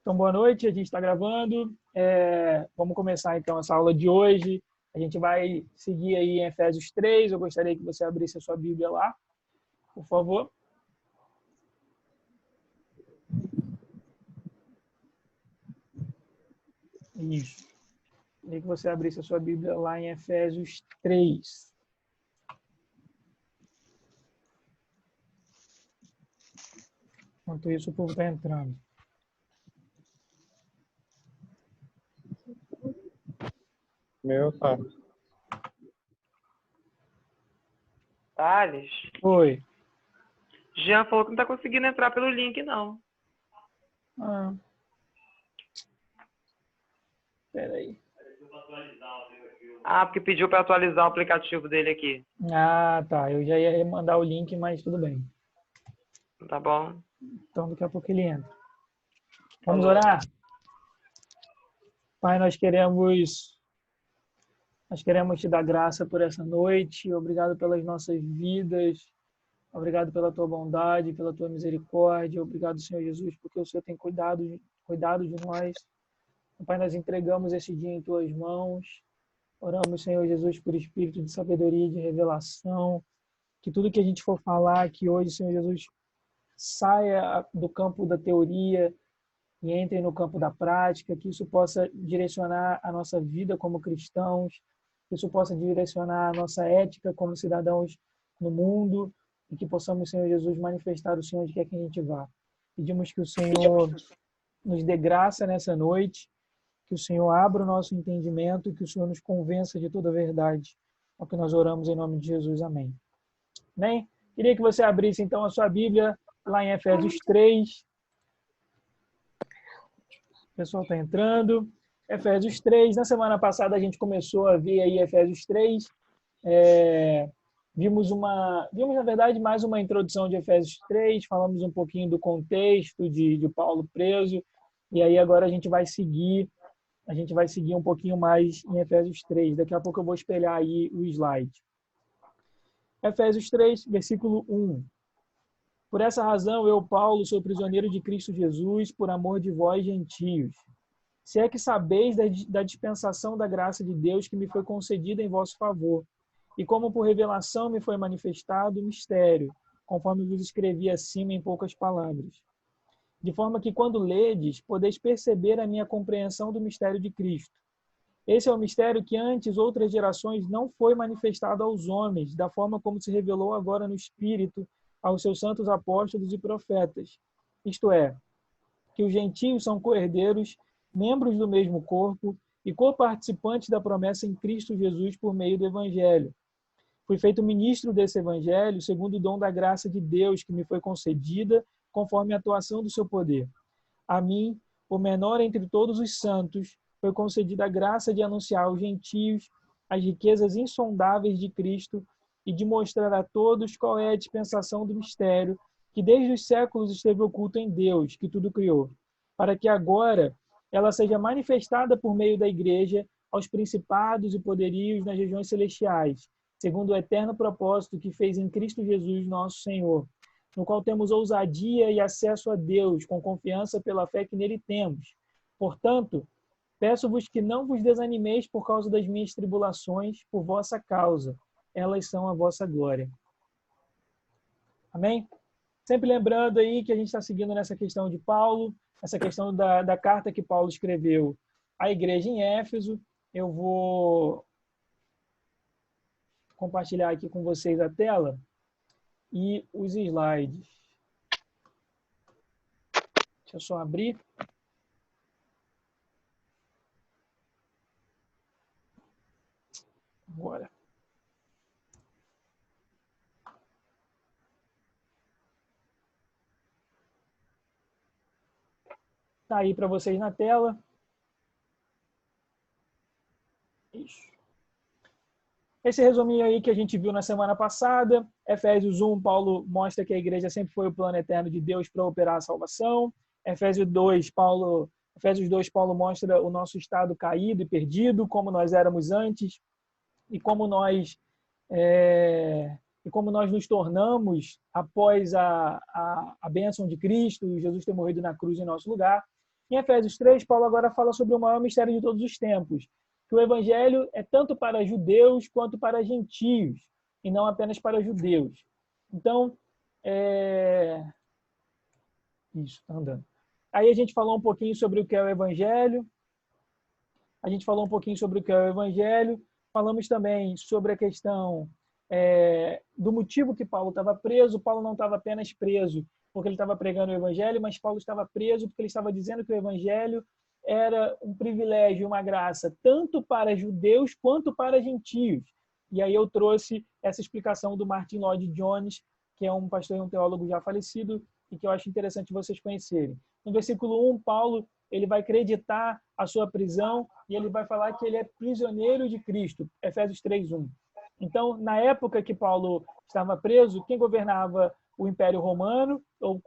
Então, boa noite, a gente está gravando. Vamos começar então essa aula de hoje. A gente vai seguir aí em Efésios 3. Eu gostaria que você abrisse a sua Bíblia lá, por favor. Isso. Queria que você abrisse a sua Bíblia lá em Efésios 3. Enquanto isso, o povo está entrando. Meu, tá. Thales, Oi. Jean falou que não tá conseguindo entrar pelo link, não. Peraí. Porque pediu para atualizar o aplicativo dele aqui. Tá. Eu já ia mandar o link, mas tudo bem. Tá bom? Então, daqui a pouco ele entra. Vamos Falou. orar? Pai, nós queremos te dar graça por essa noite. Obrigado pelas nossas vidas. Obrigado pela tua bondade, pela tua misericórdia. Obrigado, Senhor Jesus, porque o Senhor tem cuidado de nós. Pai, nós entregamos esse dia em tuas mãos. Oramos, Senhor Jesus, por espírito de sabedoria e de revelação. Que tudo que a gente for falar aqui hoje, Senhor Jesus, saia do campo da teoria e entre no campo da prática, que isso possa direcionar a nossa vida como cristãos, que isso possa direcionar a nossa ética como cidadãos no mundo e que possamos, Senhor Jesus, manifestar o Senhor onde quer que a gente vá. Pedimos que o Senhor nos dê graça nessa noite, que o Senhor abra o nosso entendimento e que o Senhor nos convença de toda a verdade. É o que nós oramos em nome de Jesus. Amém. Amém? Queria que você abrisse, então, a sua Bíblia lá em Efésios 3. O pessoal está entrando. Efésios 3. Na semana passada a gente começou a ver aí Efésios 3. Vimos, na verdade, mais uma introdução de Efésios 3. Falamos um pouquinho do contexto de Paulo preso. E aí agora a gente vai seguir um pouquinho mais em Efésios 3. Daqui a pouco eu vou espelhar aí o slide. Efésios 3, versículo 1. Por essa razão, eu, Paulo, sou prisioneiro de Cristo Jesus, por amor de vós, gentios. Se é que sabeis da dispensação da graça de Deus que me foi concedida em vosso favor, e como por revelação me foi manifestado o mistério, conforme vos escrevi acima em poucas palavras. De forma que, quando ledes, podeis perceber a minha compreensão do mistério de Cristo. Esse é o mistério que antes outras gerações não foi manifestado aos homens, da forma como se revelou agora no Espírito aos seus santos apóstolos e profetas. Isto é, que os gentios são co-herdeiros, membros do mesmo corpo e co-participantes da promessa em Cristo Jesus por meio do Evangelho. Fui feito ministro desse Evangelho segundo o dom da graça de Deus que me foi concedida conforme a atuação do seu poder. A mim, o menor entre todos os santos, foi concedida a graça de anunciar aos gentios as riquezas insondáveis de Cristo e de mostrar a todos qual é a dispensação do mistério que desde os séculos esteve oculto em Deus, que tudo criou, para que agora ela seja manifestada por meio da Igreja aos principados e poderios nas regiões celestiais, segundo o eterno propósito que fez em Cristo Jesus, nosso Senhor, no qual temos ousadia e acesso a Deus, com confiança pela fé que nele temos. Portanto, peço-vos que não vos desanimeis por causa das minhas tribulações, por vossa causa. Elas são a vossa glória. Amém? Sempre lembrando aí que a gente está seguindo nessa questão de Paulo, essa questão da carta que Paulo escreveu à igreja em Éfeso. Eu vou compartilhar aqui com vocês a tela e os slides. Deixa eu só abrir. Agora. Está aí para vocês na tela. Isso. Esse resuminho aí que a gente viu na semana passada, Efésios 1, Paulo mostra que a igreja sempre foi o plano eterno de Deus para operar a salvação. Efésios 2, Paulo mostra o nosso estado caído e perdido, como nós éramos antes, e como nós nos tornamos após a bênção de Cristo, Jesus ter morrido na cruz em nosso lugar. Em Efésios 3, Paulo agora fala sobre o maior mistério de todos os tempos, que o evangelho é tanto para judeus quanto para gentios, e não apenas para judeus. Então, isso, tá andando. Aí a gente falou um pouquinho sobre o que é o evangelho, falamos também sobre a questão do motivo que Paulo estava preso. Paulo não estava apenas preso porque ele estava pregando o evangelho, mas Paulo estava preso porque ele estava dizendo que o evangelho era um privilégio, uma graça, tanto para judeus quanto para gentios. E aí eu trouxe essa explicação do Martin Lloyd Jones, que é um pastor e um teólogo já falecido, e que eu acho interessante vocês conhecerem. No versículo 1, Paulo ele vai acreditar a sua prisão e ele vai falar que ele é prisioneiro de Cristo, Efésios 3:1. Então, na época que Paulo estava preso, quem governava o Império Romano,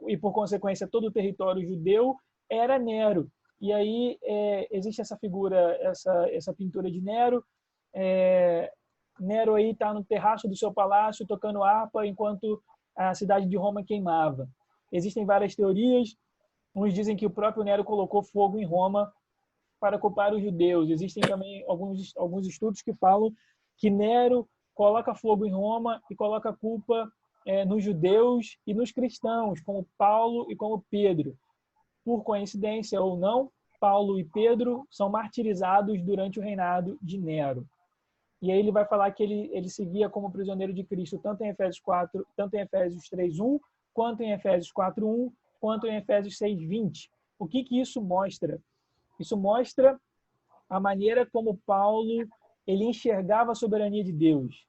e por consequência todo o território judeu, era Nero. E aí existe essa figura, essa pintura de Nero. Nero aí está no terraço do seu palácio tocando harpa enquanto a cidade de Roma queimava. Existem várias teorias. Uns dizem que o próprio Nero colocou fogo em Roma para culpar os judeus. Existem também alguns estudos que falam que Nero coloca fogo em Roma e coloca a culpa nos judeus e nos cristãos, como Paulo e como Pedro. Por coincidência ou não, Paulo e Pedro são martirizados durante o reinado de Nero. E aí ele vai falar que ele seguia como prisioneiro de Cristo tanto em Efésios 3:1, quanto em Efésios 4:1, quanto em Efésios 6:20. O que isso mostra? Isso mostra a maneira como Paulo ele enxergava a soberania de Deus.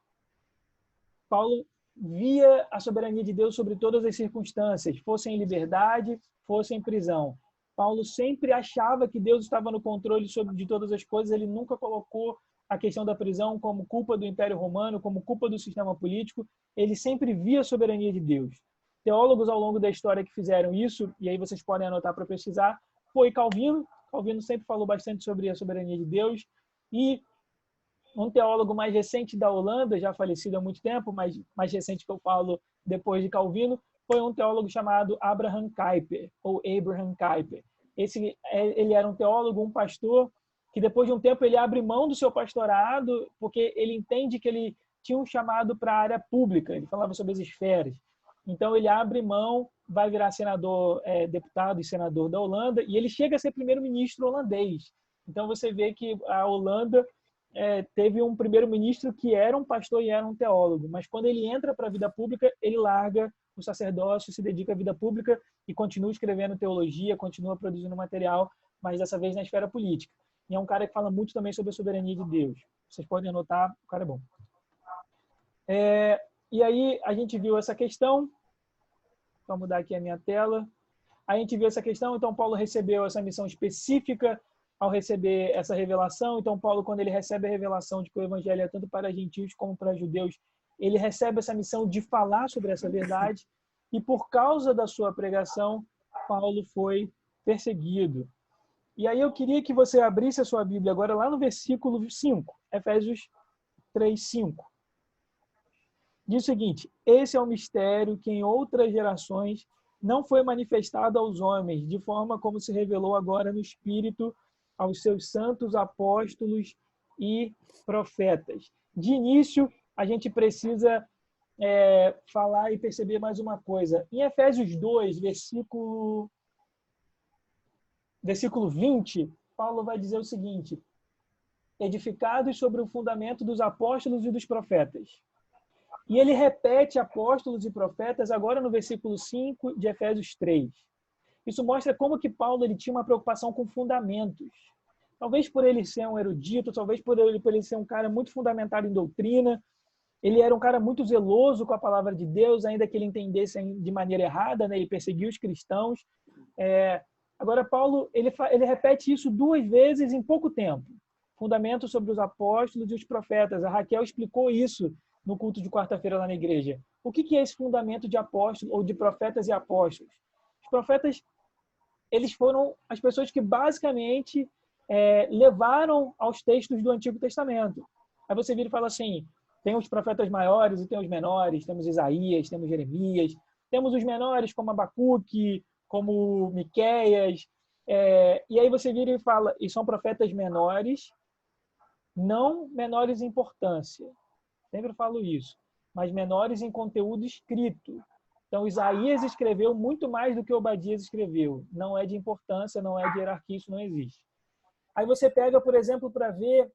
Paulo via a soberania de Deus sobre todas as circunstâncias, fosse em liberdade, fosse em prisão. Paulo sempre achava que Deus estava no controle de todas as coisas, ele nunca colocou a questão da prisão como culpa do Império Romano, como culpa do sistema político, ele sempre via a soberania de Deus. Teólogos ao longo da história que fizeram isso, e aí vocês podem anotar para pesquisar, foi Calvino. Calvino sempre falou bastante sobre a soberania de Deus, e um teólogo mais recente da Holanda, já falecido há muito tempo, mas mais recente que eu falo depois de Calvino, foi um teólogo chamado Abraham Kuyper, ou Abraham Kuyper. Ele era um teólogo, um pastor, que depois de um tempo ele abre mão do seu pastorado, porque ele entende que ele tinha um chamado para a área pública, ele falava sobre as esferas. Então ele abre mão, vai virar senador, deputado e senador da Holanda, e ele chega a ser primeiro-ministro holandês. Então você vê que a Holanda teve um primeiro-ministro que era um pastor e era um teólogo, mas quando ele entra para a vida pública, ele larga o sacerdócio, se dedica à vida pública e continua escrevendo teologia, continua produzindo material, mas dessa vez na esfera política. E é um cara que fala muito também sobre a soberania de Deus. Vocês podem anotar, o cara é bom. E aí a gente viu essa questão. Vou mudar aqui a minha tela. A gente viu essa questão, então Paulo recebeu essa missão específica ao receber essa revelação. Então Paulo, quando ele recebe a revelação de que o evangelho é tanto para gentios como para judeus, ele recebe essa missão de falar sobre essa verdade, e por causa da sua pregação, Paulo foi perseguido. E aí eu queria que você abrisse a sua Bíblia agora lá no versículo 5, Efésios 3:5. Diz o seguinte: esse é o mistério que em outras gerações não foi manifestado aos homens, de forma como se revelou agora no Espírito aos seus santos apóstolos e profetas. De início, a gente precisa falar e perceber mais uma coisa. Em Efésios 2, versículo 20, Paulo vai dizer o seguinte: edificados sobre o fundamento dos apóstolos e dos profetas. E ele repete apóstolos e profetas agora no versículo 5 de Efésios 3. Isso mostra como que Paulo ele tinha uma preocupação com fundamentos. Talvez por ele ser um erudito, talvez por ele ser um cara muito fundamentado em doutrina. Ele era um cara muito zeloso com a palavra de Deus, ainda que ele entendesse de maneira errada, né? Ele perseguiu os cristãos. Agora, Paulo ele repete isso 2 vezes em pouco tempo. Fundamento sobre os apóstolos e os profetas. A Raquel explicou isso no culto de quarta-feira lá na igreja. O que é esse fundamento de apóstolos ou de profetas e apóstolos? Os profetas, eles foram as pessoas que basicamente levaram aos textos do Antigo Testamento. Aí você vira e fala assim: tem os profetas maiores e tem os menores, temos Isaías, temos Jeremias, temos os menores como Abacuque, como Miqueias, E aí você vira e fala, e são profetas menores, não menores em importância. Sempre falo isso, mas menores em conteúdo escrito. Então, Isaías escreveu muito mais do que Obadias escreveu. Não é de importância, não é de hierarquia, isso não existe. Aí você pega, por exemplo, para ver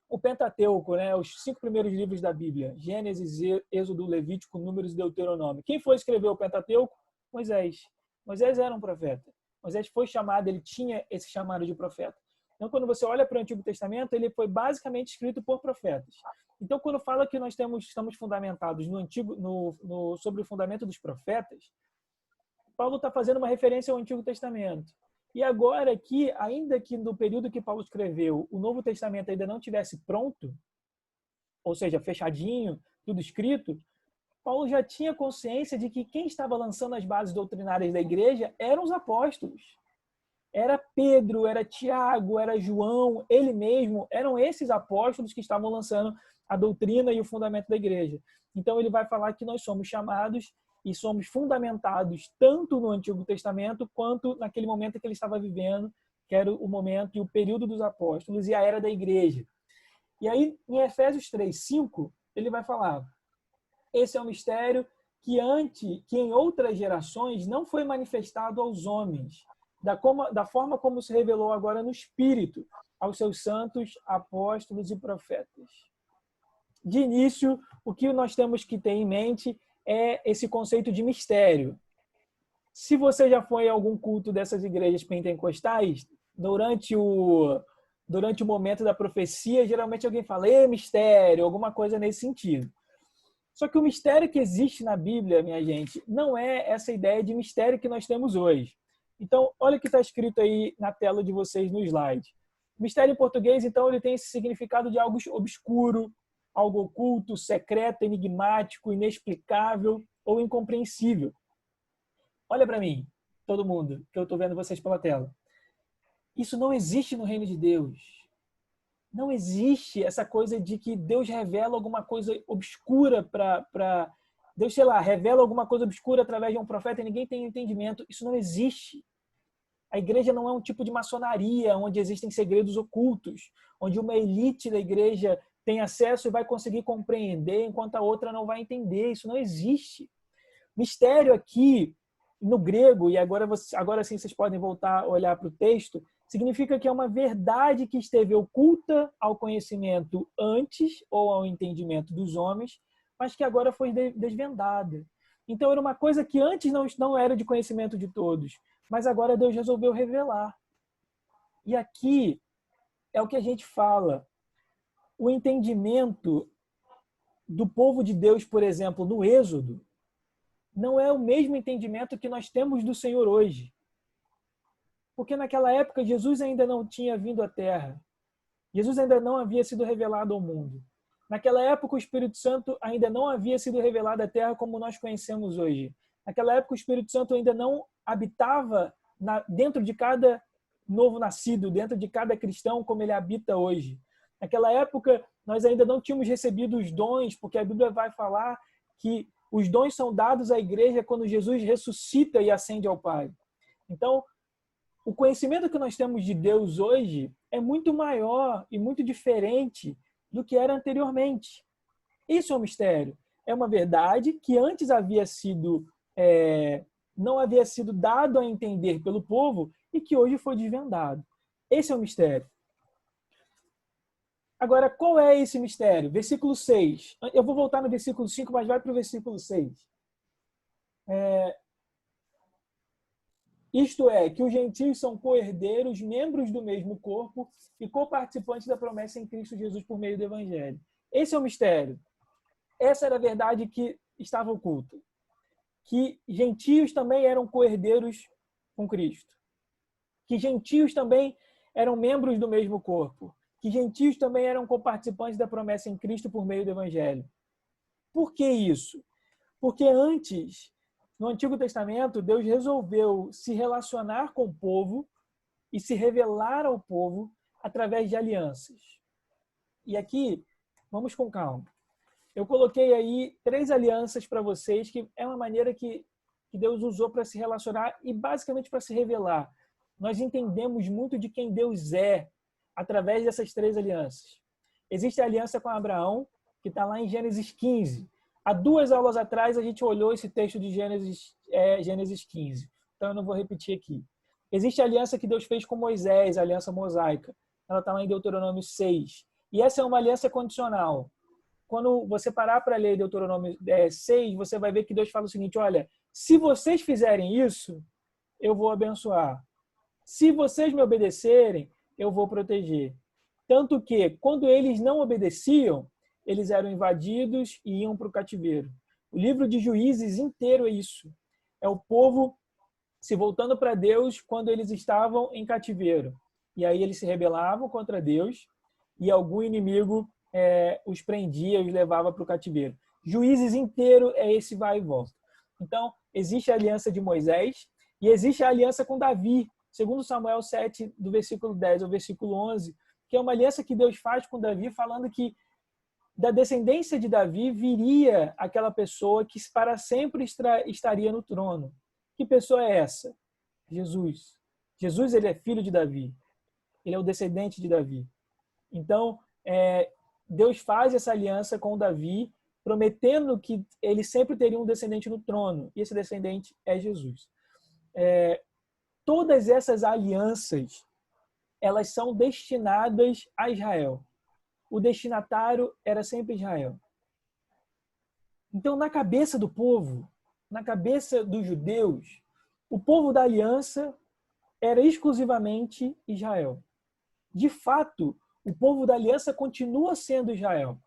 o Pentateuco, né? Os 5 primeiros livros da Bíblia, Gênesis, Êxodo, Levítico, Números e Deuteronômio. Quem foi escrever o Pentateuco? Moisés. Moisés era um profeta. Moisés foi chamado, ele tinha esse chamado de profeta. Então, quando você olha para o Antigo Testamento, ele foi basicamente escrito por profetas. Então, quando fala que nós estamos fundamentados sobre o fundamento dos profetas, Paulo está fazendo uma referência ao Antigo Testamento. E agora aqui, ainda que no período que Paulo escreveu, o Novo Testamento ainda não tivesse pronto, ou seja, fechadinho, tudo escrito, Paulo já tinha consciência de que quem estava lançando as bases doutrinárias da igreja eram os apóstolos. Era Pedro, era Tiago, era João, ele mesmo, eram esses apóstolos que estavam lançando a doutrina e o fundamento da igreja. Então ele vai falar que nós somos chamados e somos fundamentados tanto no Antigo Testamento quanto naquele momento que ele estava vivendo, que era o momento e o período dos apóstolos e a era da igreja. E aí, em Efésios 3:5, ele vai falar: esse é um mistério que em outras gerações não foi manifestado aos homens, da forma como se revelou agora no Espírito, aos seus santos, apóstolos e profetas. De início, o que nós temos que ter em mente é esse conceito de mistério. Se você já foi a algum culto dessas igrejas pentecostais, durante o momento da profecia, geralmente alguém fala, mistério, alguma coisa nesse sentido. Só que o mistério que existe na Bíblia, minha gente, não é essa ideia de mistério que nós temos hoje. Então, olha o que está escrito aí na tela de vocês no slide. Mistério em português, então, ele tem esse significado de algo obscuro, algo oculto, secreto, enigmático, inexplicável ou incompreensível. Olha para mim, todo mundo, que eu estou vendo vocês pela tela. Isso não existe no reino de Deus. Não existe essa coisa de que Deus revela alguma coisa obscura para... Deus, sei lá, revela alguma coisa obscura através de um profeta e ninguém tem entendimento. Isso não existe. A igreja não é um tipo de maçonaria onde existem segredos ocultos, onde uma elite da igreja tem acesso e vai conseguir compreender, enquanto a outra não vai entender. Isso não existe. Mistério aqui, no grego, e agora sim vocês podem voltar a olhar para o texto, significa que é uma verdade que esteve oculta ao conhecimento antes ou ao entendimento dos homens, mas que agora foi desvendada. Então, era uma coisa que antes não era de conhecimento de todos, mas agora Deus resolveu revelar. E aqui é o que a gente fala. O entendimento do povo de Deus, por exemplo, no Êxodo, não é o mesmo entendimento que nós temos do Senhor hoje. Porque naquela época Jesus ainda não tinha vindo à Terra. Jesus ainda não havia sido revelado ao mundo. Naquela época o Espírito Santo ainda não havia sido revelado à Terra como nós conhecemos hoje. Naquela época o Espírito Santo ainda não habitava dentro de cada novo nascido, dentro de cada cristão como ele habita hoje. Naquela época nós ainda não tínhamos recebido os dons, porque a Bíblia vai falar que os dons são dados à igreja quando Jesus ressuscita e ascende ao Pai. Então, o conhecimento que nós temos de Deus hoje é muito maior e muito diferente do que era anteriormente. Isso é um mistério. É uma verdade que antes não havia sido dado a entender pelo povo e que hoje foi desvendado. Esse é o mistério. Agora, qual é esse mistério? Versículo 6. Eu vou voltar no versículo 5, mas vai para o versículo 6. Isto é, que os gentios são co-herdeiros, membros do mesmo corpo e coparticipantes da promessa em Cristo Jesus por meio do Evangelho. Esse é o mistério. Essa era a verdade que estava oculta. Que gentios também eram co-herdeiros com Cristo. Que gentios também eram membros do mesmo corpo. Que gentios também eram coparticipantes da promessa em Cristo por meio do Evangelho. Por que isso? Porque antes, no Antigo Testamento, Deus resolveu se relacionar com o povo e se revelar ao povo através de alianças. E aqui, vamos com calma. Eu coloquei aí 3 alianças para vocês, que é uma maneira que Deus usou para se relacionar e basicamente para se revelar. nós entendemos muito de quem Deus é através dessas 3 alianças. Existe a aliança com Abraão, que está lá em Gênesis 15. Há 2 aulas atrás, a gente olhou esse texto de Gênesis 15. Então, eu não vou repetir aqui. Existe a aliança que Deus fez com Moisés, a aliança mosaica. Ela está lá em Deuteronômio 6. E essa é uma aliança condicional. Quando você parar para ler Deuteronômio 6, você vai ver que Deus fala o seguinte: olha, se vocês fizerem isso, eu vou abençoar. Se vocês me obedecerem, eu vou proteger. Tanto que, quando eles não obedeciam, eles eram invadidos e iam para o cativeiro. O livro de Juízes inteiro é isso. É o povo se voltando para Deus quando eles estavam em cativeiro. E aí eles se rebelavam contra Deus e algum inimigo os prendia, os levava para o cativeiro. Juízes inteiro é esse vai e volta. Então, existe a aliança de Moisés e existe a aliança com Davi, segundo Samuel 7, do versículo 10 ao versículo 11, que é uma aliança que Deus faz com Davi, falando que da descendência de Davi viria aquela pessoa que para sempre estaria no trono. Que pessoa é essa? Jesus. Jesus, ele é filho de Davi. Ele é o descendente de Davi. Então, Deus faz essa aliança com Davi, prometendo que ele sempre teria um descendente no trono. E esse descendente é Jesus. Todas essas alianças, elas são destinadas a Israel. O destinatário era sempre Israel. Então, na cabeça do povo, na cabeça dos judeus, o povo da aliança era exclusivamente Israel. De fato, o povo da aliança continua sendo Israel.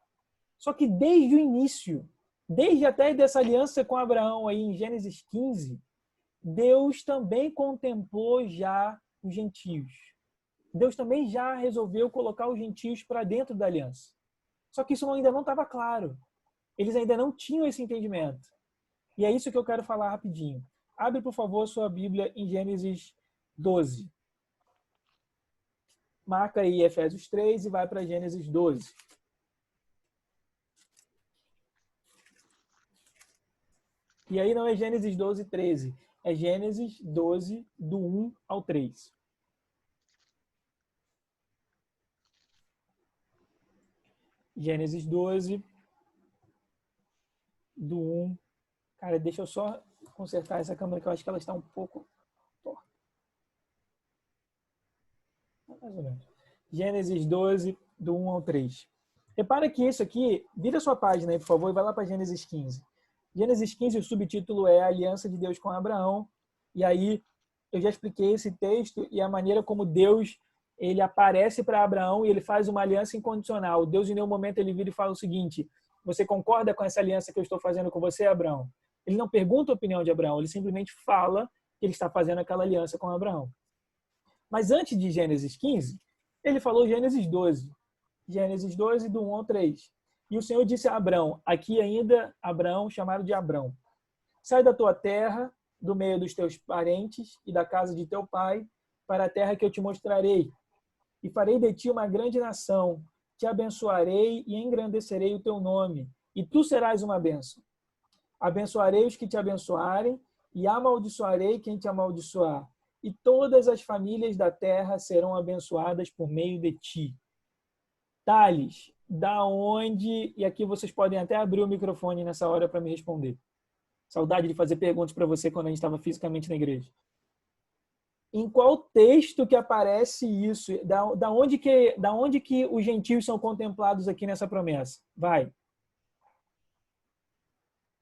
Só que desde o início, desde até dessa aliança com Abraão aí em Gênesis 15, Deus também contemplou já os gentios. Deus também já resolveu colocar os gentios para dentro da aliança. Só que isso ainda não estava claro. Eles ainda não tinham esse entendimento. E é isso que eu quero falar rapidinho. Abre, por favor, sua Bíblia em Gênesis 12. Marca aí Efésios 3 e vai para Gênesis 12. E aí não é Gênesis 12, 13. É Gênesis 12, do 1 ao 3. Gênesis 12, do 1. Cara, deixa eu só consertar essa câmera que eu acho que ela está um pouco torta. Mais ou menos. Gênesis 12, do 1 ao 3. Repara que isso aqui, vira sua página aí, por favor, e vai lá para Gênesis 15. Gênesis 15, o subtítulo é a Aliança de Deus com Abraão. E aí, eu já expliquei esse texto e a maneira como Deus ele aparece para Abraão e ele faz uma aliança incondicional. Deus, em nenhum momento, ele vira e fala o seguinte: você concorda com essa aliança que eu estou fazendo com você, Abraão? Ele não pergunta a opinião de Abraão, ele simplesmente fala que ele está fazendo aquela aliança com Abraão. Mas antes de Gênesis 15, ele falou Gênesis 12. Gênesis 12, do 1 ao 3. E o Senhor disse a Abraão, aqui ainda Abraão, chamado de Abrão: sai da tua terra, do meio dos teus parentes e da casa de teu pai, para a terra que eu te mostrarei. E farei de ti uma grande nação, te abençoarei e engrandecerei o teu nome, e tu serás uma bênção. Abençoarei os que te abençoarem, e amaldiçoarei quem te amaldiçoar. E todas as famílias da terra serão abençoadas por meio de ti. Thales, da onde... E aqui vocês podem até abrir o microfone nessa hora para me responder. Saudade de fazer perguntas para você quando a gente estava fisicamente na igreja. Em qual texto que aparece isso? Da onde que os gentios são contemplados aqui nessa promessa? Vai.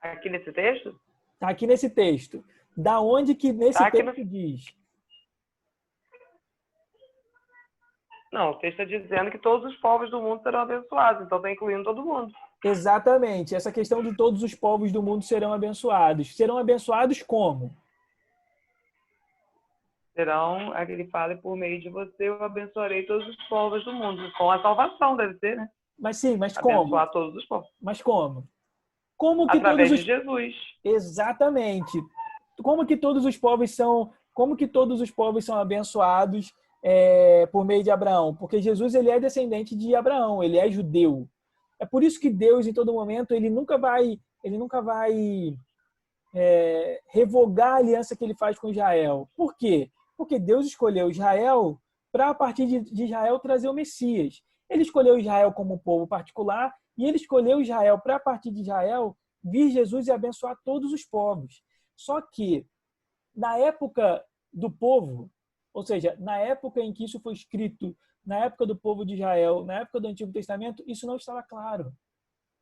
Aqui nesse texto? Está aqui nesse texto. Da onde que nesse texto diz? Não, o texto está dizendo que todos os povos do mundo serão abençoados, então está incluindo todo mundo. Exatamente. Essa questão de todos os povos do mundo serão abençoados. Serão abençoados como? Serão, aquele fala, por meio de você eu abençoarei todos os povos do mundo. Com a salvação, deve ser, né? Mas sim, mas como? Abençoar todos os povos. Mas como? Como que através todos os... de Jesus. Exatamente. Como que todos os povos são abençoados por meio de Abraão? Porque Jesus ele é descendente de Abraão, ele é judeu. É por isso que Deus, em todo momento, ele nunca vai revogar a aliança que ele faz com Israel. Por quê? Porque Deus escolheu Israel para, a partir de Israel, trazer o Messias. Ele escolheu Israel como um povo particular e ele escolheu Israel para, a partir de Israel, vir Jesus e abençoar todos os povos. Só que, na época do povo, ou seja, na época em que isso foi escrito, na época do povo de Israel, na época do Antigo Testamento, isso não estava claro.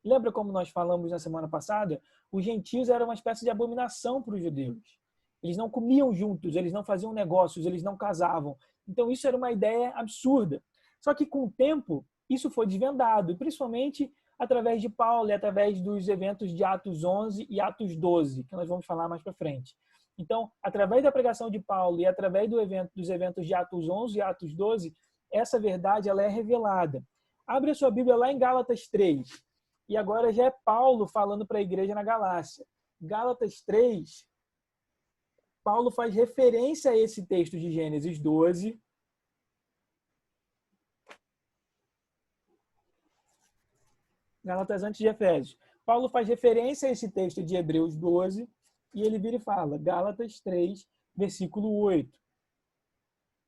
Lembra como nós falamos na semana passada? Os gentios eram uma espécie de abominação para os judeus. Eles não comiam juntos, eles não faziam negócios, eles não casavam. Então isso era uma ideia absurda. Só que com o tempo, isso foi desvendado, principalmente através de Paulo e através dos eventos de Atos 11 e Atos 12, que nós vamos falar mais para frente. Então, através da pregação de Paulo e através dos eventos de Atos 11 e Atos 12, essa verdade ela é revelada. Abre a sua Bíblia lá em Gálatas 3. E agora já é Paulo falando para a igreja na Galácia. Gálatas 3, Paulo faz referência a esse texto de Gênesis 12. Gálatas antes de Efésios. Paulo faz referência a esse texto de Hebreus 12 e ele vira e fala, Gálatas 3, versículo 8.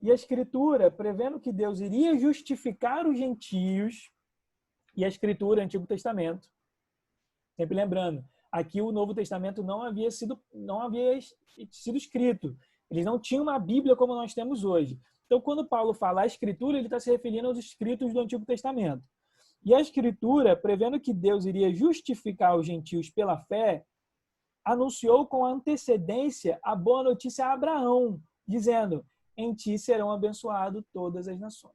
E a Escritura, prevendo que Deus iria justificar os gentios, e a Escritura, Antigo Testamento, sempre lembrando, aqui o Novo Testamento não havia sido escrito. Eles não tinham uma Bíblia como nós temos hoje. Então, quando Paulo fala a Escritura, ele está se referindo aos escritos do Antigo Testamento. E a Escritura, prevendo que Deus iria justificar os gentios pela fé, anunciou com antecedência a boa notícia a Abraão, dizendo, em ti serão abençoadas todas as nações.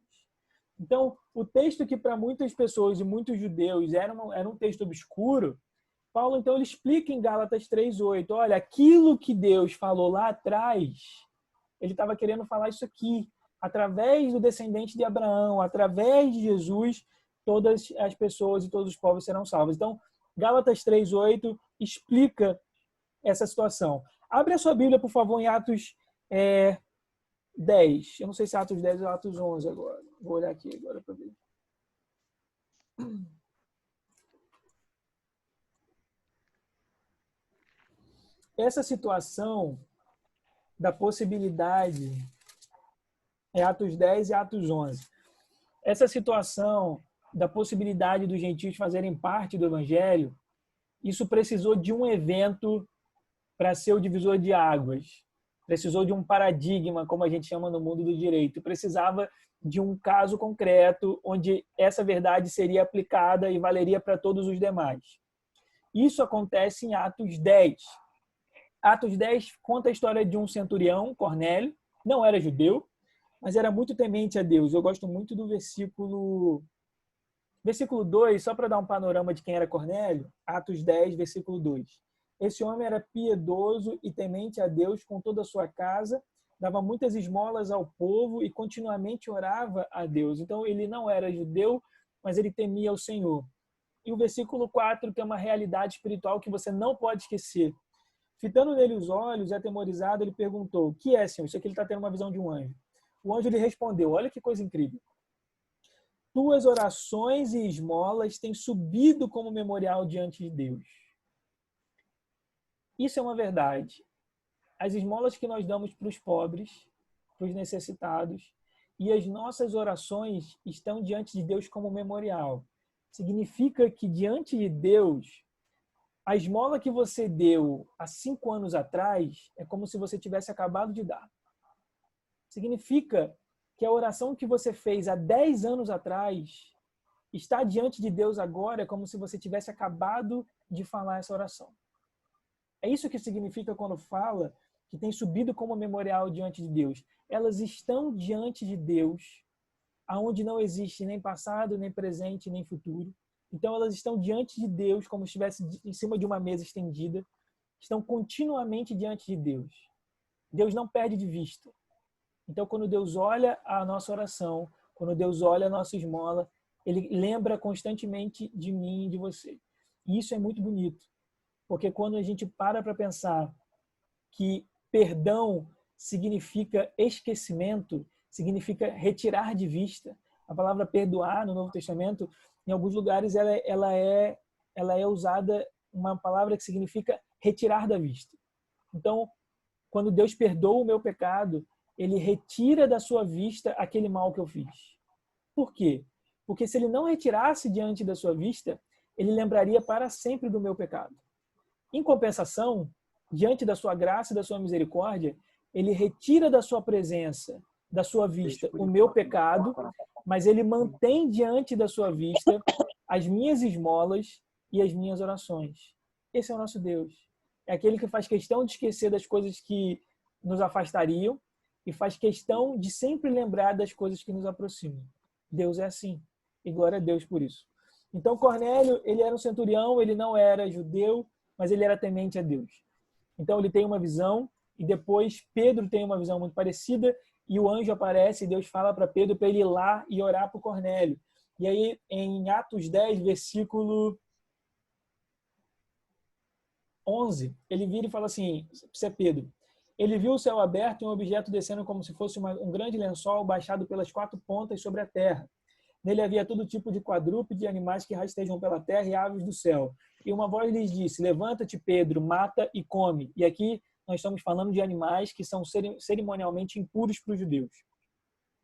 Então, o texto que para muitas pessoas e muitos judeus era um texto obscuro, Paulo, então, ele explica em Gálatas 3:8, olha, aquilo que Deus falou lá atrás, ele estava querendo falar isso aqui, através do descendente de Abraão, através de Jesus, todas as pessoas e todos os povos serão salvos. Então, Gálatas 3:8 explica essa situação. Abre a sua Bíblia, por favor, em Atos 10. Eu não sei se é Atos 10 ou Atos 11 agora. Vou olhar aqui agora para ver. Essa situação da possibilidade é Atos 10 e Atos 11. Essa situação da possibilidade dos gentios fazerem parte do evangelho, isso precisou de um evento para ser o divisor de águas. Precisou de um paradigma, como a gente chama no mundo do direito. Precisava de um caso concreto onde essa verdade seria aplicada e valeria para todos os demais. Isso acontece em Atos 10. Atos 10 conta a história de um centurião, Cornélio, não era judeu, mas era muito temente a Deus. Eu gosto muito do versículo 2, só para dar um panorama de quem era Cornélio, Atos 10, versículo 2. Esse homem era piedoso e temente a Deus com toda a sua casa, dava muitas esmolas ao povo e continuamente orava a Deus. Então, ele não era judeu, mas ele temia o Senhor. E o versículo 4, que é uma realidade espiritual que você não pode esquecer. Fitando nele os olhos, atemorizado, ele perguntou, o que é, Senhor? Isso aqui ele está tendo uma visão de um anjo. O anjo lhe respondeu, olha que coisa incrível. Tuas orações e esmolas têm subido como memorial diante de Deus. Isso é uma verdade. As esmolas que nós damos para os pobres, para os necessitados, e as nossas orações estão diante de Deus como memorial. Significa que diante de Deus, a esmola que você deu há 5 anos atrás é como se você tivesse acabado de dar. Significa que a oração que você fez há 10 anos atrás está diante de Deus agora, é como se você tivesse acabado de falar essa oração. É isso que significa quando fala que tem subido como memorial diante de Deus. Elas estão diante de Deus, aonde não existe nem passado, nem presente, nem futuro. Então elas estão diante de Deus como se estivesse em cima de uma mesa estendida. Estão continuamente diante de Deus. Deus não perde de vista. Então quando Deus olha a nossa oração, quando Deus olha a nossa esmola, Ele lembra constantemente de mim e de você. E isso é muito bonito. Porque quando a gente para pensar que perdão significa esquecimento, significa retirar de vista, a palavra perdoar no Novo Testamento, em alguns lugares ela é usada uma palavra que significa retirar da vista. Então, quando Deus perdoa o meu pecado, ele retira da sua vista aquele mal que eu fiz. Por quê? Porque se ele não retirasse diante da sua vista, ele lembraria para sempre do meu pecado. Em compensação, diante da sua graça e da sua misericórdia, ele retira da sua presença, da sua vista, o meu pecado, mas ele mantém diante da sua vista as minhas esmolas e as minhas orações. Esse é o nosso Deus. É aquele que faz questão de esquecer das coisas que nos afastariam e faz questão de sempre lembrar das coisas que nos aproximam. Deus é assim. E glória a Deus por isso. Então, Cornélio, ele era um centurião, ele não era judeu, mas ele era temente a Deus. Então, ele tem uma visão, e depois Pedro tem uma visão muito parecida, e o anjo aparece e Deus fala para Pedro para ele ir lá e orar para o Cornélio. E aí, em Atos 10, versículo 11, ele vira e fala assim, isso é Pedro, ele viu o céu aberto e um objeto descendo como se fosse um grande lençol baixado pelas 4 pontas sobre a terra. Nele havia todo tipo de quadrúpede, animais que rastejam pela terra e aves do céu. E uma voz lhes disse, levanta-te, Pedro, mata e come. E aqui nós estamos falando de animais que são cerimonialmente impuros para os judeus,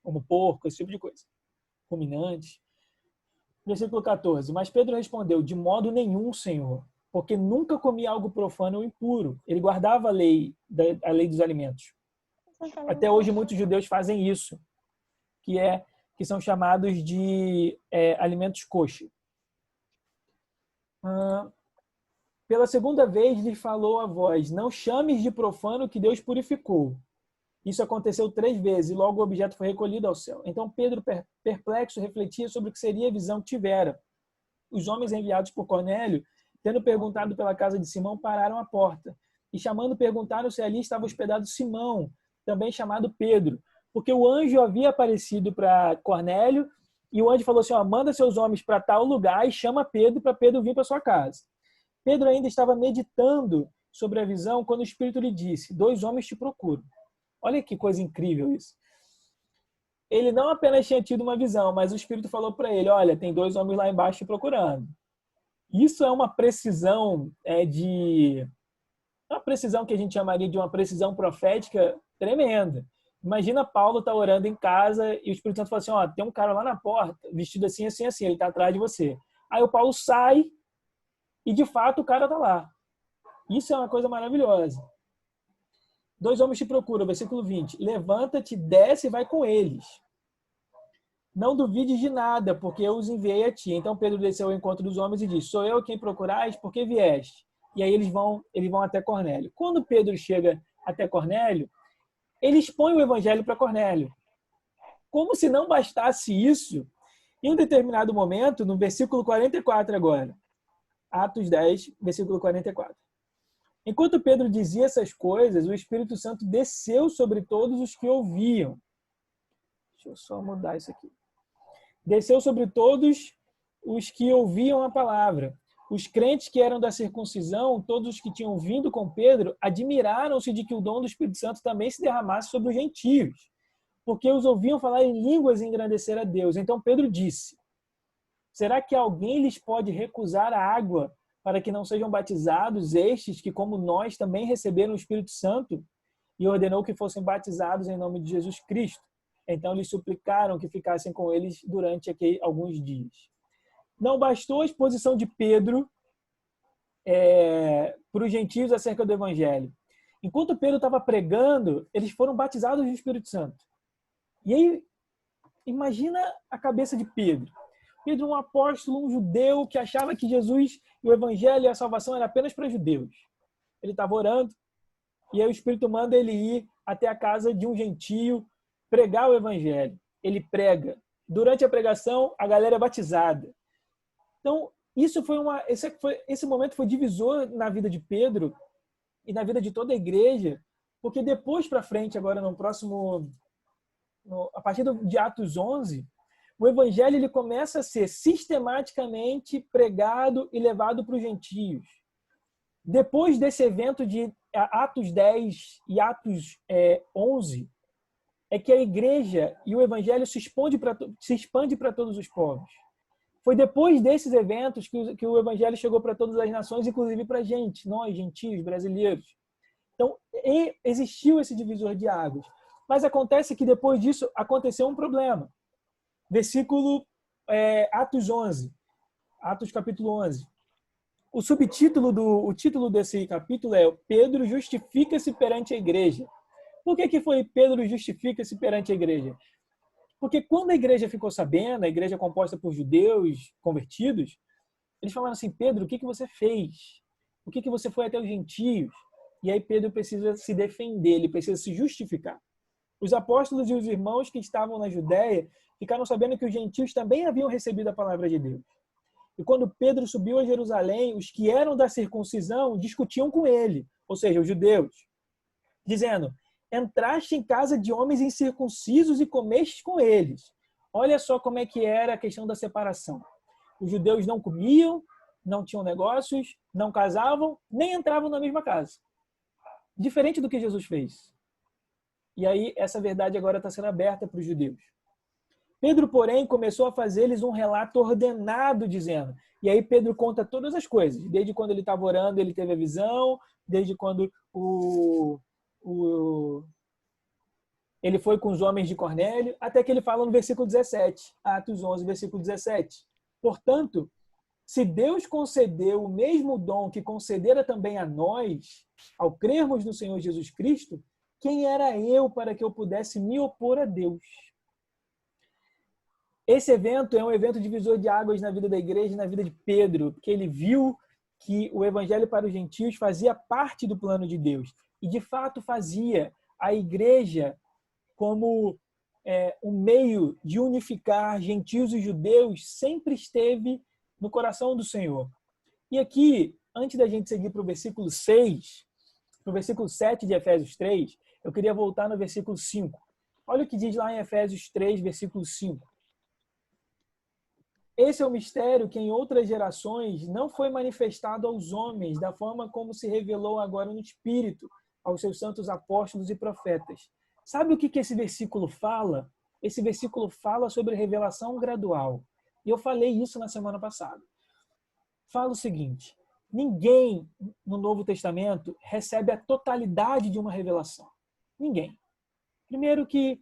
como porco, esse tipo de coisa, ruminantes. Versículo 14, mas Pedro respondeu, de modo nenhum, Senhor, porque nunca comi algo profano ou impuro. Ele guardava a lei dos alimentos. Até hoje muitos judeus fazem isso, que são chamados de alimentos kosher. Pela segunda vez lhe falou a voz, não chames de profano que Deus purificou. Isso aconteceu 3 vezes e logo o objeto foi recolhido ao céu. Então Pedro, perplexo, refletia sobre o que seria a visão que tivera. Os homens enviados por Cornélio, tendo perguntado pela casa de Simão, pararam à porta. E chamando, perguntaram se ali estava hospedado Simão, também chamado Pedro. Porque o anjo havia aparecido para Cornélio e o anjo falou assim, manda seus homens para tal lugar e chama Pedro para Pedro vir para sua casa. Pedro ainda estava meditando sobre a visão quando o Espírito lhe disse, 2 homens te procuram. Olha que coisa incrível isso. Ele não apenas tinha tido uma visão, mas o Espírito falou para ele, olha, tem 2 homens lá embaixo te procurando. Isso é uma precisão uma precisão que a gente chamaria de uma precisão profética tremenda. Imagina Paulo estar orando em casa e o Espírito Santo fala assim, tem um cara lá na porta, vestido assim, assim, assim, ele está atrás de você. Aí o Paulo sai e, de fato, o cara está lá. Isso é uma coisa maravilhosa. 2 homens te procuram, versículo 20. Levanta-te, desce e vai com eles. Não duvides de nada, porque eu os enviei a ti. Então Pedro desceu ao encontro dos homens e disse, sou eu quem procurais, por que vieste? E aí eles vão até Cornélio. Quando Pedro chega até Cornélio, ele expõe o evangelho para Cornélio. Como se não bastasse isso, em um determinado momento, no versículo 44 agora, Atos 10, versículo 44. Enquanto Pedro dizia essas coisas, o Espírito Santo desceu sobre todos os que ouviam. Deixa eu só mudar isso aqui. Desceu sobre todos os que ouviam a palavra. Os crentes que eram da circuncisão, todos os que tinham vindo com Pedro, admiraram-se de que o dom do Espírito Santo também se derramasse sobre os gentios, porque os ouviam falar em línguas e engrandecer a Deus. Então Pedro disse, será que alguém lhes pode recusar a água para que não sejam batizados estes que, como nós, também receberam o Espírito Santo? E ordenou que fossem batizados em nome de Jesus Cristo. Então lhes suplicaram que ficassem com eles durante alguns dias. Não bastou a exposição de Pedro para os gentios acerca do Evangelho. Enquanto Pedro estava pregando, eles foram batizados no Espírito Santo. E aí, imagina a cabeça de Pedro. Pedro, um apóstolo, um judeu que achava que Jesus e o Evangelho e a salvação era apenas para judeus. Ele estava orando e aí o Espírito manda ele ir até a casa de um gentio pregar o Evangelho. Ele prega. Durante a pregação, a galera é batizada. Então, esse momento foi divisor na vida de Pedro e na vida de toda a igreja, porque depois para frente, agora a partir de Atos 11, o evangelho ele começa a ser sistematicamente pregado e levado para os gentios. Depois desse evento de Atos 10 e Atos 11, é que a igreja e o evangelho se expande para todos os povos. Foi depois desses eventos que o evangelho chegou para todas as nações, inclusive para a gente, nós, gentios, brasileiros. Então, existiu esse divisor de águas. Mas acontece que depois disso aconteceu um problema. Versículo Atos 11. Atos capítulo 11. O título desse capítulo é Pedro justifica-se perante a igreja. Por que foi Pedro justifica-se perante a igreja? Porque quando a igreja ficou sabendo, a igreja composta por judeus convertidos, eles falaram assim, Pedro, o que você fez? Por que você foi até os gentios? E aí Pedro precisa se defender, ele precisa se justificar. Os apóstolos e os irmãos que estavam na Judéia ficaram sabendo que os gentios também haviam recebido a palavra de Deus. E quando Pedro subiu a Jerusalém, os que eram da circuncisão discutiam com ele, ou seja, os judeus, dizendo, entraste em casa de homens incircuncisos e comestes com eles. Olha só como é que era a questão da separação. Os judeus não comiam, não tinham negócios, não casavam, nem entravam na mesma casa. Diferente do que Jesus fez. E aí, essa verdade agora está sendo aberta para os judeus. Pedro, porém, começou a fazer-lhes um relato ordenado, dizendo. E aí Pedro conta todas as coisas. Desde quando ele estava orando, ele teve a visão. Desde quando ele foi com os homens de Cornélio. Até que ele fala no versículo 17. Atos 11, versículo 17. Portanto, se Deus concedeu o mesmo dom que concedera também a nós, ao crermos no Senhor Jesus Cristo, quem era eu para que eu pudesse me opor a Deus? Esse evento é um evento divisor de águas na vida da igreja e na vida de Pedro, porque ele viu que o evangelho para os gentios fazia parte do plano de Deus. E, de fato, fazia. A igreja, como um meio de unificar gentios e judeus, sempre esteve no coração do Senhor. E aqui, antes da gente seguir para o versículo 6, para o versículo 7 de Efésios 3, eu queria voltar no versículo 5. Olha o que diz lá em Efésios 3, versículo 5. Esse é o mistério que em outras gerações não foi manifestado aos homens, da forma como se revelou agora no Espírito, aos seus santos apóstolos e profetas. Sabe o que esse versículo fala? Esse versículo fala sobre revelação gradual. E eu falei isso na semana passada. Fala o seguinte, ninguém no Novo Testamento recebe a totalidade de uma revelação. Ninguém. Primeiro que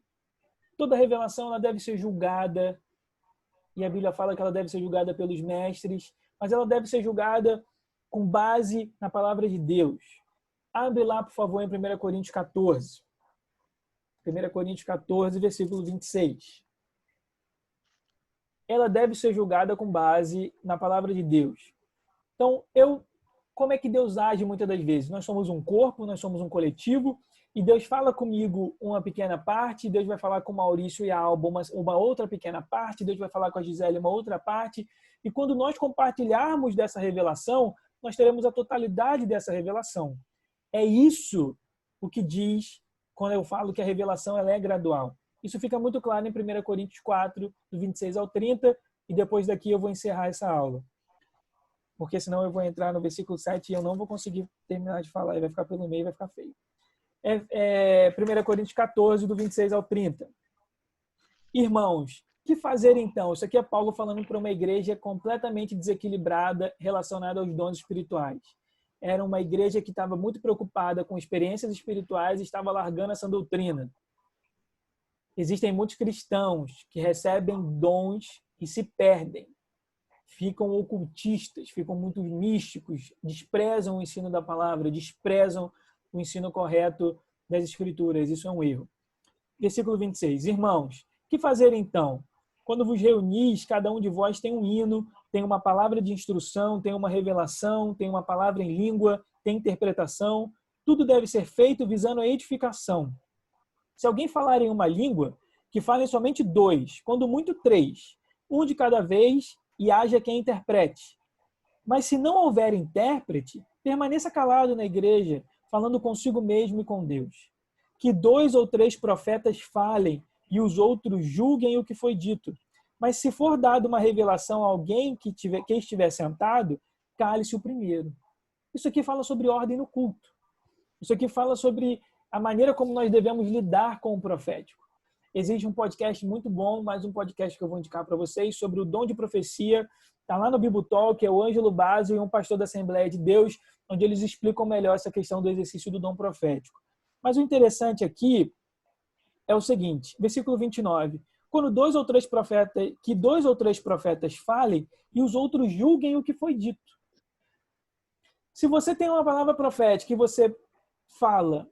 toda revelação ela deve ser julgada, e a Bíblia fala que ela deve ser julgada pelos mestres, mas ela deve ser julgada com base na palavra de Deus. Abre lá, por favor, em 1 Coríntios 14. 1 Coríntios 14, versículo 26. Ela deve ser julgada com base na palavra de Deus. Então, como é que Deus age muitas das vezes? Nós somos um corpo, nós somos um coletivo, e Deus fala comigo uma pequena parte, Deus vai falar com o Maurício e a Alba uma outra pequena parte, Deus vai falar com a Gisele uma outra parte, e quando nós compartilharmos dessa revelação, nós teremos a totalidade dessa revelação. É isso o que diz quando eu falo que a revelação ela é gradual. Isso fica muito claro em 1 Coríntios 4, do 26 ao 30, e depois daqui eu vou encerrar essa aula. Porque senão eu vou entrar no versículo 7 e eu não vou conseguir terminar de falar, e vai ficar pelo meio e vai ficar feio. 1 Coríntios 14, do 26 ao 30. Irmãos, que fazer então? Isso aqui é Paulo falando para uma igreja completamente desequilibrada relacionada aos dons espirituais. Era uma igreja que estava muito preocupada com experiências espirituais e estava largando essa doutrina. Existem muitos cristãos que recebem dons e se perdem. Ficam ocultistas, ficam muito místicos, desprezam o ensino da palavra, desprezam o ensino correto das Escrituras. Isso é um erro. Versículo 26. Irmãos, que fazer então? Quando vos reunis, cada um de vós tem um hino, tem uma palavra de instrução, tem uma revelação, tem uma palavra em língua, tem interpretação. Tudo deve ser feito visando a edificação. Se alguém falar em uma língua, que falem somente 2, quando muito 3, um de cada vez, e haja quem interprete. Mas se não houver intérprete, permaneça calado na igreja, falando consigo mesmo e com Deus. Que 2 ou 3 profetas falem e os outros julguem o que foi dito. Mas se for dado uma revelação a alguém que estiver sentado, cale-se o primeiro. Isso aqui fala sobre ordem no culto. Isso aqui fala sobre a maneira como nós devemos lidar com o profético. Existe um podcast muito bom, mais um podcast que eu vou indicar para vocês, sobre o dom de profecia. Está lá no Bibutalk, é o Ângelo Basio e um pastor da Assembleia de Deus, onde eles explicam melhor essa questão do exercício do dom profético. Mas o interessante aqui é o seguinte, versículo 29. Quando dois ou três profetas falem e os outros julguem o que foi dito. Se você tem uma palavra profética e você fala,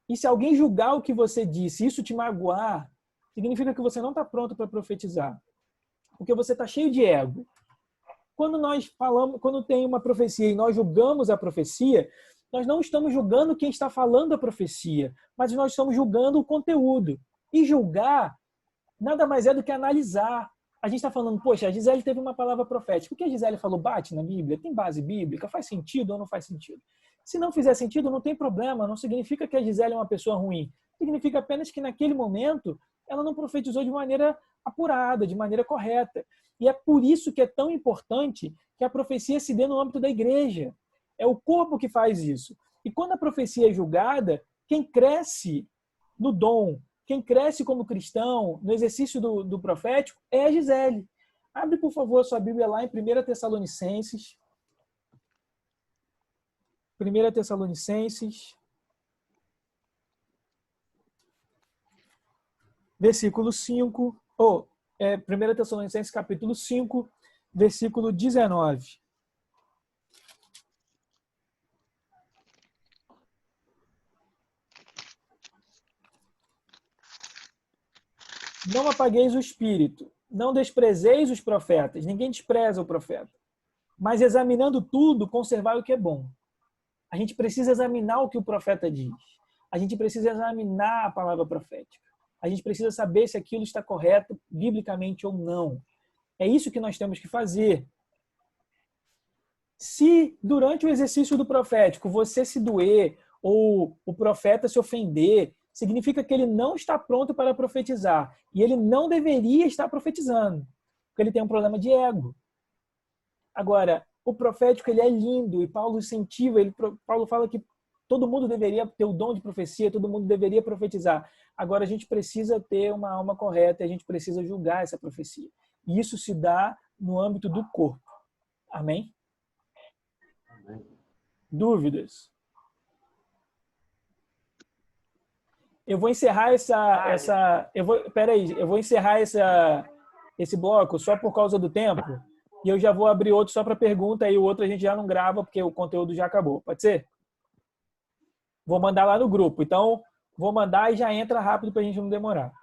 e se alguém julgar o que você disse, isso te magoar, significa que você não está pronto para profetizar. Porque você está cheio de ego. Quando nós falamos, quando tem uma profecia e nós julgamos a profecia, nós não estamos julgando quem está falando a profecia, mas nós estamos julgando o conteúdo. E julgar nada mais é do que analisar. A gente está falando, poxa, a Gisele teve uma palavra profética. O que a Gisele falou bate na Bíblia? Tem base bíblica? Faz sentido ou não faz sentido? Se não fizer sentido, não tem problema. Não significa que a Gisele é uma pessoa ruim. Significa apenas que naquele momento ela não profetizou de maneira apurada, de maneira correta. E é por isso que é tão importante que a profecia se dê no âmbito da igreja. É o corpo que faz isso. E quando a profecia é julgada, quem cresce no dom, quem cresce como cristão, no exercício do profético, é a Gisele. Abre, por favor, a sua Bíblia lá em 1 Tessalonicenses. 1 Tessalonicenses. Versículo 5. 1 Tessalonicenses, capítulo 5, versículo 19. Não apagueis o espírito, não desprezeis os profetas, ninguém despreza o profeta, mas examinando tudo, conservai o que é bom. A gente precisa examinar o que o profeta diz. A gente precisa examinar a palavra profética. A gente precisa saber se aquilo está correto biblicamente ou não. É isso que nós temos que fazer. Se durante o exercício do profético você se doer ou o profeta se ofender, significa que ele não está pronto para profetizar. E ele não deveria estar profetizando, porque ele tem um problema de ego. Agora, o profético ele é lindo e Paulo incentiva, Paulo fala que todo mundo deveria ter o dom de profecia, todo mundo deveria profetizar. Agora a gente precisa ter uma alma correta e a gente precisa julgar essa profecia. E isso se dá no âmbito do corpo. Amém? Amém. Dúvidas? Eu vou encerrar eu vou encerrar esse bloco só por causa do tempo e eu já vou abrir outro só para pergunta e o outro a gente já não grava porque o conteúdo já acabou. Pode ser? Vou mandar lá no grupo. Então, vou mandar e já entra rápido para a gente não demorar.